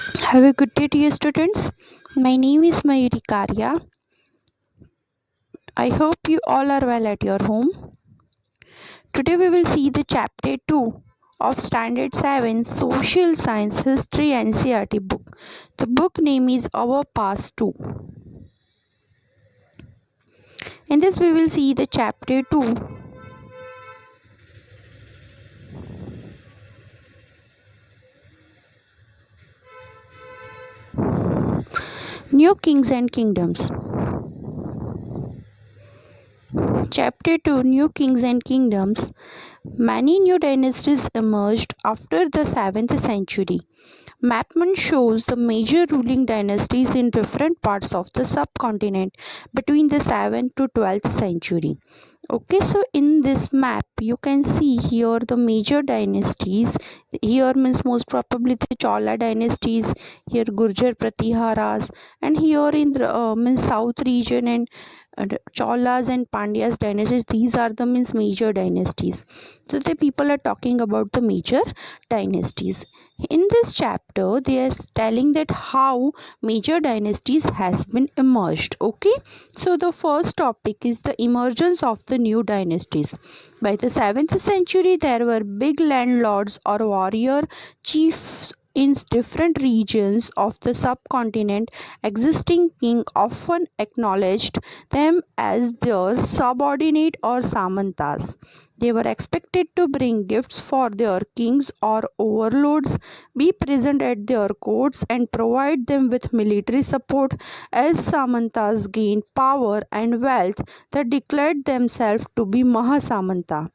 Have a good day, dear students. My name is Mayuri Karya. I hope you all are well at your home. Today we will see the chapter 2 of Standard 7 Social Science History NCERT book. The book name is Our Past 2. In this we will see the chapter 2. New Kings and Kingdoms. Chapter 2 New Kings and Kingdoms. Many new dynasties emerged after the 7th century. Mapman shows the major ruling dynasties in different parts of the subcontinent between the 7th to 12th century. Okay, so in this map you can see here the major dynasties. Here means most probably the Chola dynasties, here Gurjar Pratiharas, and here in the means south region and Cholas and Pandyas dynasties. These are the means major dynasties. So the people are talking about the major dynasties. In this chapter they are telling that how major dynasties has been emerged. Okay, so the first topic is the emergence of the new dynasties. By the 7th century there were big landlords or warrior chiefs in different regions of the subcontinent. Existing king often acknowledged them as their subordinate or samantas. They were expected to bring gifts for their kings or overlords, be present at their courts, and provide them with military support. As Samantas gained power and wealth, they declared themselves to be Mahasamanta,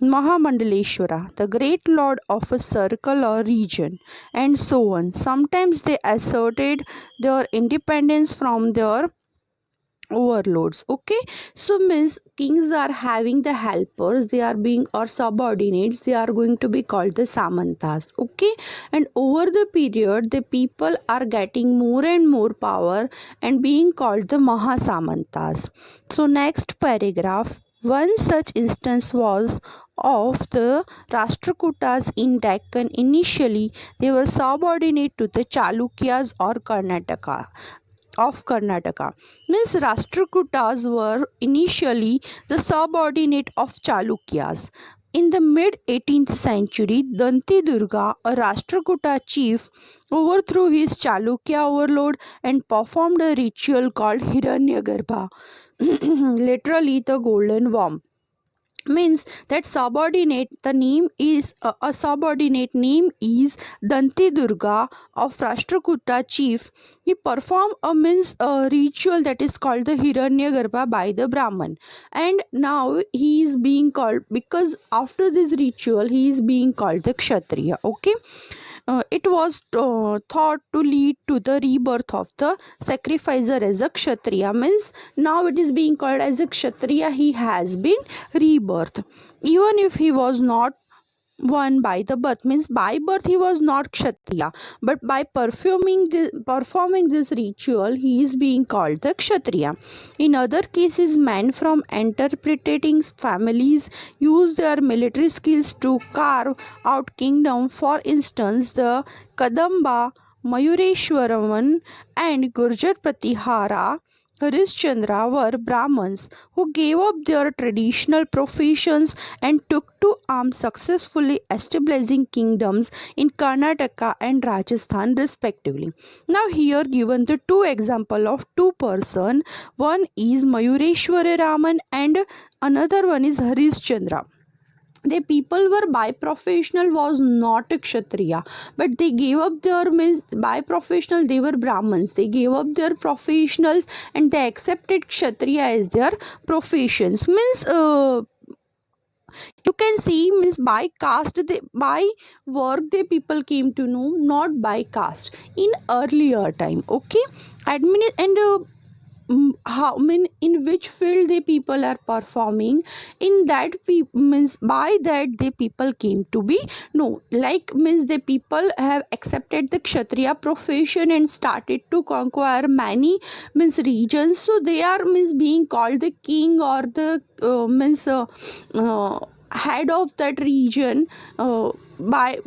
Mahamandaleshwara, the great lord of a circle or region, and so on. Sometimes they asserted their independence from their overlords. Okay, so means kings are having the helpers, they are being or subordinates, they are going to be called the samantas. Okay, and over the period the people are getting more and more power and being called the mahasamantas. So next paragraph, one such instance was of the Rashtrakutas in Deccan. Initially they were subordinate to the Chalukyas or Karnataka. Means Rashtrakutas were initially the subordinate of Chalukyas. In the mid 18th century, Danti Durga, a Rashtrakuta chief, overthrew his Chalukya overlord and performed a ritual called Hiranyagarbha, literally the golden worm. Means that subordinate, the name is a subordinate name is Danti Durga of Rashtrakuta chief. He performed a means a ritual that is called the Hiranyagarbha by the Brahman, and now he is being called, because after this ritual he is being called the Kshatriya. Okay, it was thought to lead to the rebirth of the sacrificer as a Kshatriya. Means now it is being called as a Kshatriya, he has been rebirth. Even if he was not one by the birth, means by birth he was not Kshatriya, but by performing this ritual he is being called the Kshatriya. In other cases, men from interpreting families use their military skills to carve out kingdom. For instance, the Kadamba, Mayureshwaraman and Gurjar Pratihara Harishchandra were Brahmins who gave up their traditional professions and took to arms, successfully establishing kingdoms in Karnataka and Rajasthan respectively. Now here given the two example of two person, one is Mayureshwara Raman and another one is Harishchandra. The people were by professional was not a kshatriya, but they gave up their means by professional they were brahmins, they gave up their professionals and they accepted kshatriya as their professions. Means you can see, means by caste, they by work the people came to know, not by caste in earlier time. Okay, and how mean in which field the people are performing, in that means by that the people came to be no, like means the people have accepted the kshatriya profession and started to conquer many means regions, so they are means being called the king or the head of that region by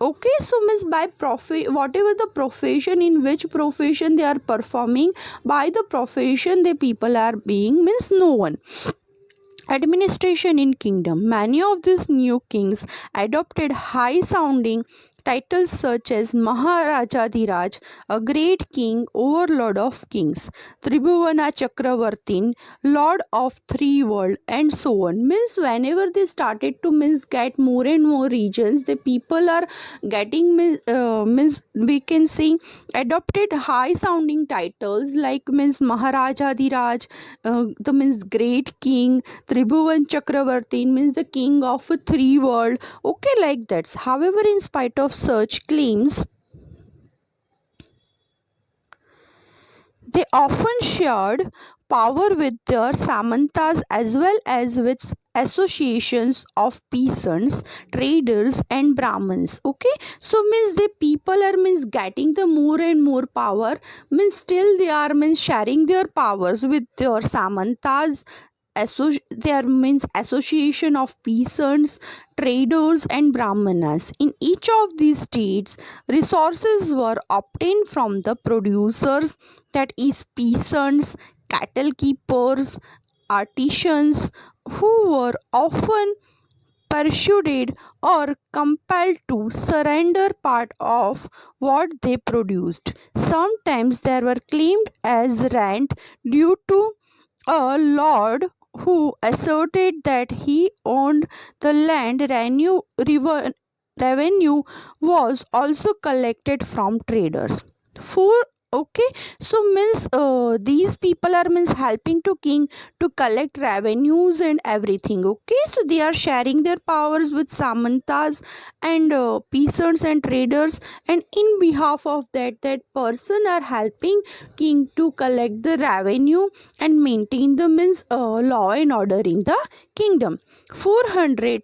okay, so means by profit, whatever the profession, in which profession they are performing, by the profession the people are being, means no one. Administration in kingdom. Many of these new kings adopted high sounding titles such as Maharajadhiraj, a great king, overlord of kings, Tribhuvana Chakravartin, lord of three world, and so on. Means whenever they started to means get more and more regions, the people are getting means we can say adopted high sounding titles like means Maharajadhiraj, the means great king, Tribhuvan Chakravarti means the king of three world. Okay, like that. However, in spite of such claims, they often shared power with their samantas as well as with associations of peasants, traders, and brahmins. Okay, so means the people are means getting the more and more power, means still they are means sharing their powers with their samantas, there means association of peasants, traders, and brahmanas. In each of these states, resources were obtained from the producers, that is peasants, cattle keepers, artisans, who were often persuaded or compelled to surrender part of what they produced. Sometimes they were claimed as rent due to a lord who asserted that he owned the land. Revenue was also collected from traders. For okay, so means these people are means helping to king to collect revenues and everything. Okay, so they are sharing their powers with samantas and peasants and traders, and in behalf of that person are helping king to collect the revenue and maintain the means law and order in the kingdom. 400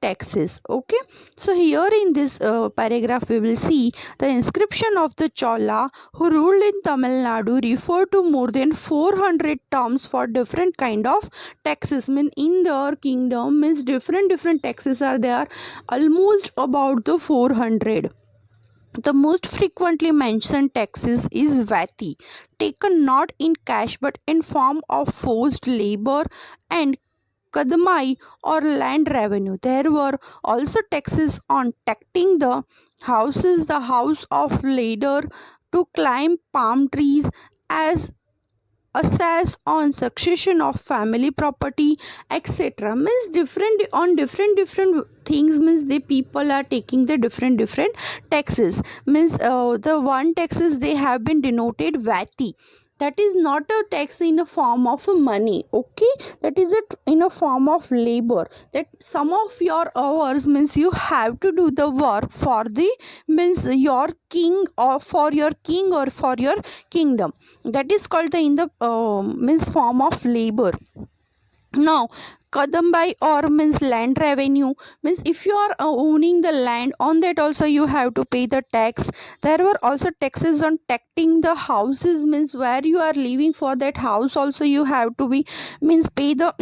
taxes. Okay, so here in this paragraph we will see the inscription of the Chola who ruled in Tamil Nadu refer to more than 400 terms for different kind of taxes. Mean in their kingdom means different taxes are there, almost about the 400. The most frequently mentioned taxes is Vati, taken not in cash but in form of forced labor, and Kadamai or land revenue. There were also taxes on taxing the houses, the house of labor, to climb palm trees, as assess on succession of family property, etc. Means different on different things, means the people are taking the different taxes. Means the one taxes they have been denoted vati, that is not a tax in a form of money. Okay, that is it in a form of labor, that some of your hours means you have to do the work for the means your king or for your king or for your kingdom, that is called the in the means form of labor. Now kadambai or means land revenue, means if you are owning the land, on that also you have to pay the tax. There were also taxes on taxing the houses, means where you are living, for that house also you have to be means pay the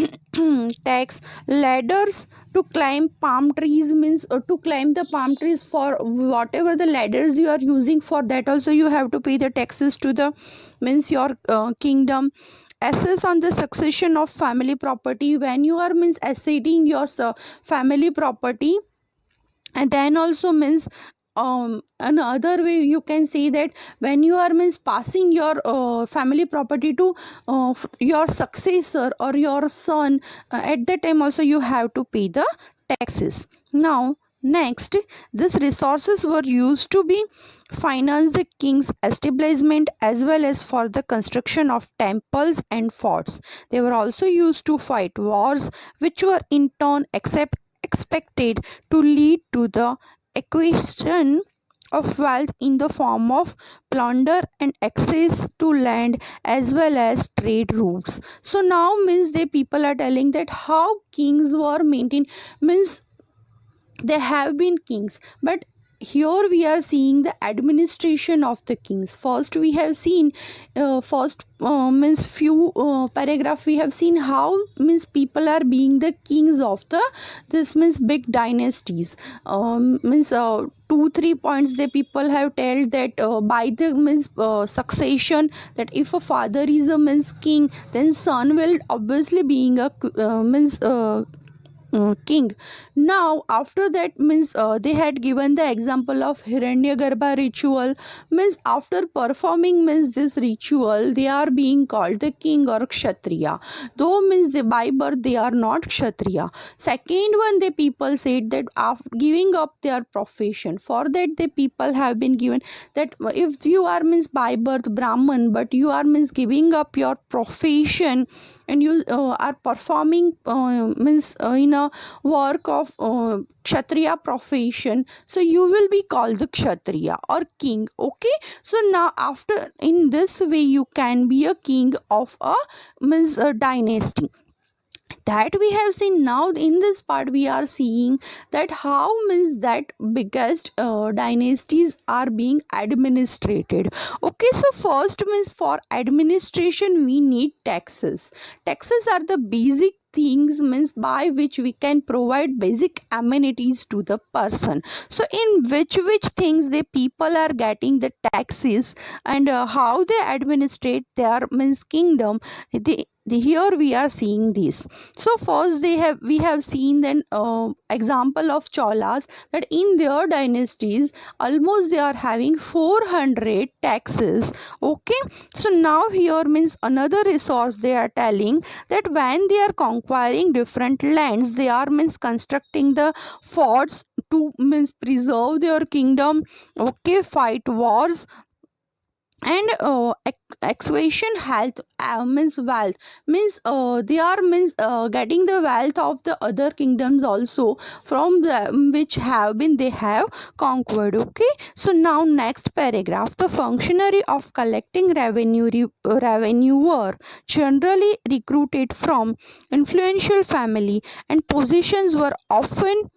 tax. Ladders to climb palm trees, means to climb the palm trees, for whatever the ladders you are using, for that also you have to pay the taxes to the means your kingdom. Assess on the succession of family property, when you are means asserting your family property. And then also means another way you can say that when you are means passing your family property to your successor or your son, at that time also you have to pay the taxes. Now next, these resources were used to be finance the king's establishment as well as for the construction of temples and forts. They were also used to fight wars, which were in turn expected to lead to the acquisition of wealth in the form of plunder and access to land as well as trade routes. So now means the people are telling that how kings were maintained, means they have been kings, but here we are seeing the administration of the kings. First we have seen first means few paragraph we have seen how means people are being the kings of the this means big dynasties. Means 2-3 points the people have told that by the means succession, that if a father is a means king, then son will obviously being a means king. Now after that means they had given the example of Hiranyagarbha ritual. Means after performing means this ritual, they are being called the king or kshatriya, though means they by birth they are not kshatriya. Second one, the people said that after giving up their profession, for that the people have been given that if you are means by birth Brahman, but you are means giving up your profession and you are performing means in a work of kshatriya profession, so you will be called the kshatriya or king. Okay, so now after in this way you can be a king of a means a dynasty, that we have seen. Now in this part we are seeing that how means that biggest dynasties are being administrated. Okay, so first means for administration we need taxes. Taxes are the basic things means by which we can provide basic amenities to the person. So in which things the people are getting the taxes, and how they administrate their means kingdom, here we are seeing this. So first we have seen then example of Cholas, that in their dynasties almost they are having 400 taxes. Okay, so now here means another resource they are telling that when they are conquering different lands, they are means constructing the forts to means preserve their kingdom. Okay, fight wars, and exhaustion health means wealth, means they are means getting the wealth of the other kingdoms also from the which have been they have conquered. Okay, so now next paragraph, the functionary of collecting revenue were generally recruited from influential family, and positions were often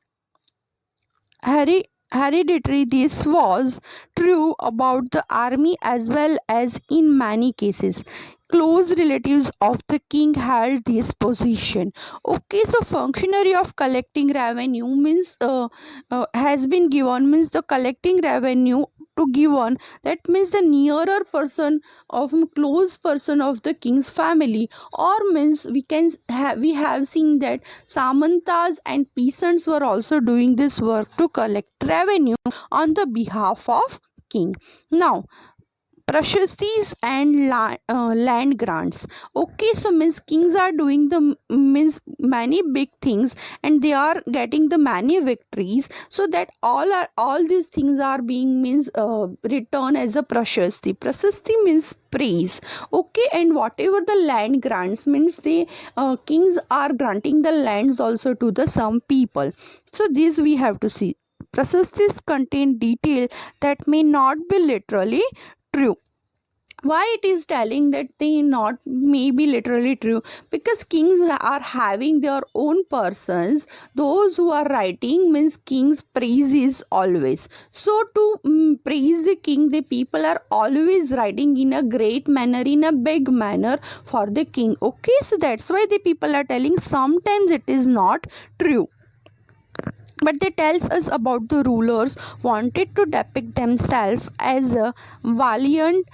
hereditary. This was true about the army as well as in many cases close relatives of the king held this position. Okay, so functionary of collecting revenue means has been given, means the collecting revenue to given, that means the nearer person of close person of the king's family, or means we have seen that Samantas and peasants were also doing this work to collect revenue on the behalf of king. Now prashastis and land grants. Okay, so means kings are doing the means many big things, and they are getting the many victories, so that all these things are being means returned as a prashasti. Prashasti means praise. Okay, and whatever the land grants means the kings are granting the lands also to the some people. So this we have to see. Prashastis contain detail that may not be literally true. Why it is telling that they not may be literally true? Because kings are having their own persons, those who are writing means kings praises always. So to praise the king, the people are always writing in a great manner, in a big manner for the king. Okay, so that's why the people are telling sometimes it is not true, but they tells us about the rulers wanted to depict themselves as a valiant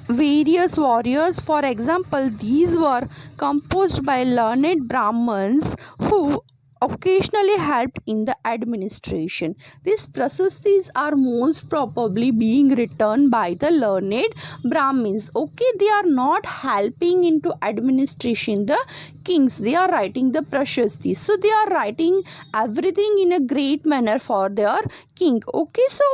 various warriors. For example, these were composed by learned Brahmins who occasionally helped in the administration. These prasastis are most probably being written by the learned Brahmins. Okay, they are not helping into administration the kings, they are writing the prasastis, so they are writing everything in a great manner for their king. Okay, so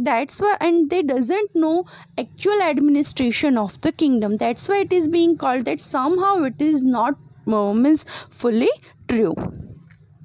that's why, and they doesn't know actual administration of the kingdom, that's why it is being called that somehow it is not means fully true.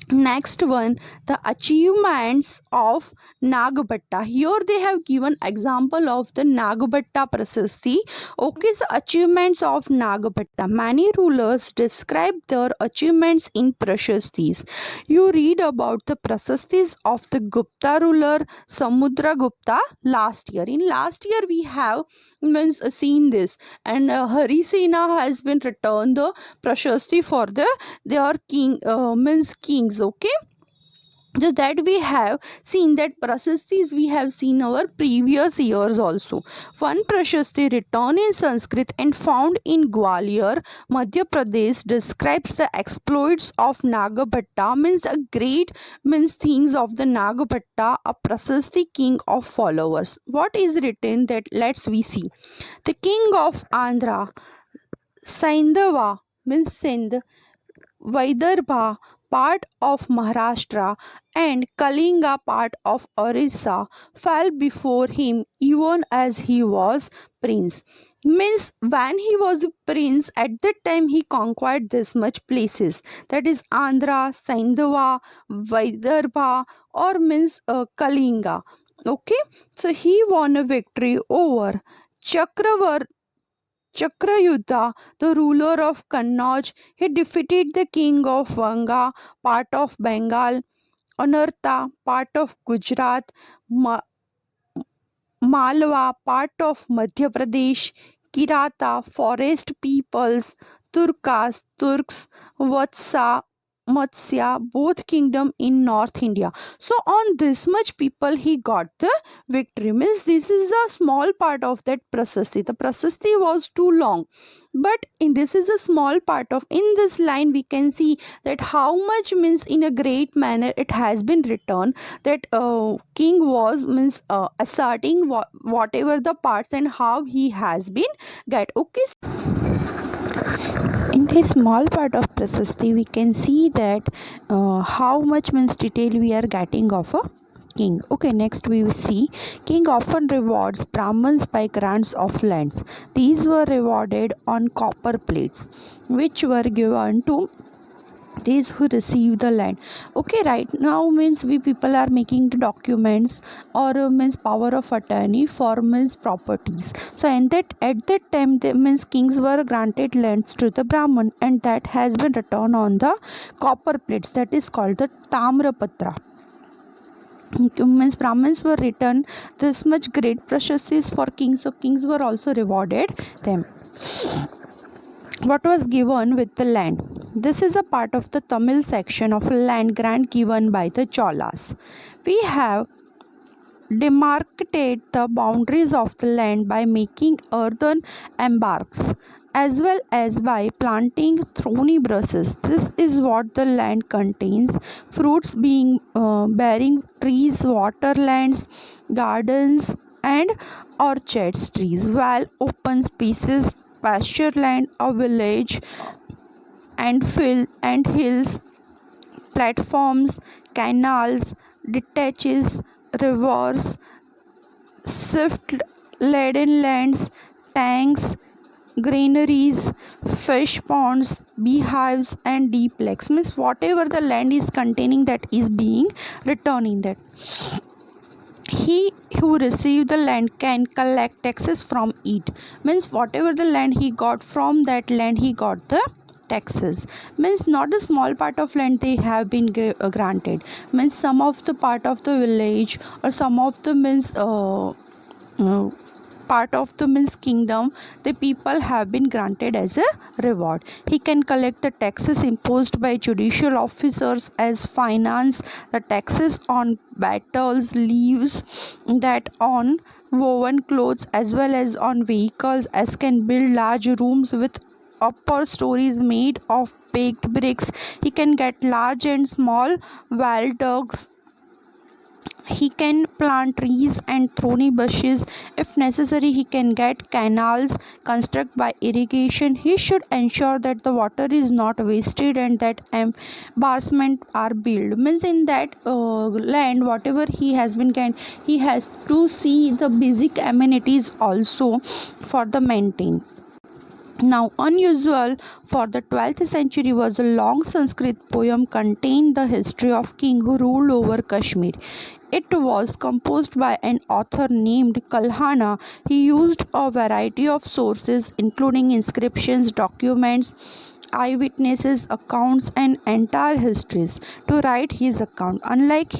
Next one, the achievements of Nagabhatta. Here they have given example of the Nagabhatta Prasasti. Okay, so achievements of Nagabhatta. Many rulers describe their achievements in Prasastis. You read about the Prasastis of the Gupta ruler Samudragupta last year. In last year we have seen this, and Harisena has been returned the Prashasti for their kings. Okay, so that we have seen that prashastis we have seen our previous years also. One prashasti written in Sanskrit and found in Gwalior, Madhya Pradesh, describes the exploits of Nagabhatta, means a great things of the Nagabhatta, a prashasti king of followers. What is written that, let's we see. The king of Andhra, Saindava, means Sindh, Vidarbha, part of Maharashtra, and Kalinga, part of Orissa, fell before him even as he was prince. Means when he was a prince, at that time he conquered this much places. That is Andhra, Saindhava, Vidarbha, or Kalinga. Okay, so he won a victory over Chakravar Chakrayuddha, the ruler of Kannauj. He defeated the king of Vanga, part of Bengal, Anartha, part of Gujarat, Ma- Malwa, part of Madhya Pradesh, Kirata, forest peoples, Turks, Vatsa, Matsya, both kingdom in North India. So on this much people he got the victory. Means this is a small part of that prasasti. The prasasti was too long, but in this is a small part of, in this line we can see that how much in a great manner it has been written that king was asserting whatever the parts and how he has been get. Okay, in this small part of prasasti we can see that how much detail we are getting of a king. Okay, next we will see king often rewards brahmins by grants of lands. These were rewarded on copper plates which were given to these who receive the land. Okay, right now we people are making the documents or power of attorney for properties. So and that at that time the kings were granted lands to the brahman, and that has been written on the copper plates, that is called the tamrapatra. Brahmins were written this much great preciouses for kings, so kings were also rewarded them. What was given with the land? This is a part of the Tamil section of land grant given by the Cholas. We have demarcated the boundaries of the land by making earthen embarks as well as by planting thorny bushes. This is what the land contains: fruits being bearing trees, waterlands, gardens, and orchards trees, while open spaces, pasture land, a village, and hills, platforms, canals, ditches, rivers, swift laden lands, tanks, granaries, fish ponds, beehives, and deep lakes. Means whatever the land is containing, that is being written in that. He who received the land can collect taxes from it. Means whatever the land he got, from that land he got the taxes. Means not a small part of land they have been granted. Means some of the part of the village or some of the part of the kingdom, the people have been granted as a reward. He can collect the taxes imposed by judicial officers as finance, the taxes on battles, leaves, that on woven clothes, as well as on vehicles, as can build large rooms with upper stories made of baked bricks. He can get large and small viaducts. He can plant trees and thorny bushes. If necessary, he can get canals construct by irrigation. He should ensure that the water is not wasted and that embarrassment are built. Means in that land, whatever he has been gained, he has to see the basic amenities also for the maintain. Now, unusual for the 12th century was a long Sanskrit poem contained the history of king who ruled over Kashmir. It was composed by an author named Kalhana. He used a variety of sources including inscriptions, documents, eyewitnesses accounts and entire histories to write his account. Unlike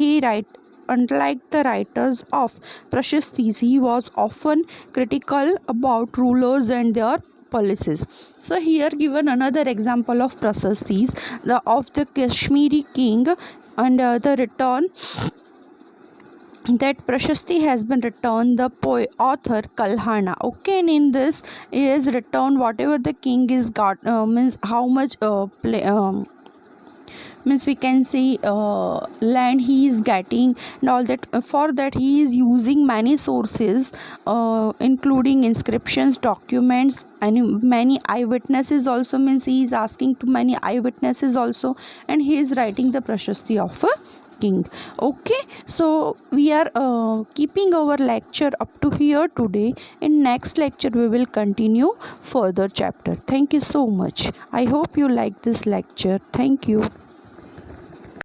the writers of Prashastis, he was often critical about rulers and their policies. So here given another example of Prashastis, the of the Kashmiri king, and the return that Prashasti has been returned the author Kalhana. Okay, and in this is returned whatever the king is got, means how much means we can see land he is getting and all that. For that he is using many sources, including inscriptions, documents, and many eyewitnesses also, means he is asking to many eyewitnesses also, and he is writing the Prashasti of a king. Okay, so we are keeping our lecture up to here today. In next lecture we will continue further chapter. Thank you so much. I hope you like this lecture. Thank you.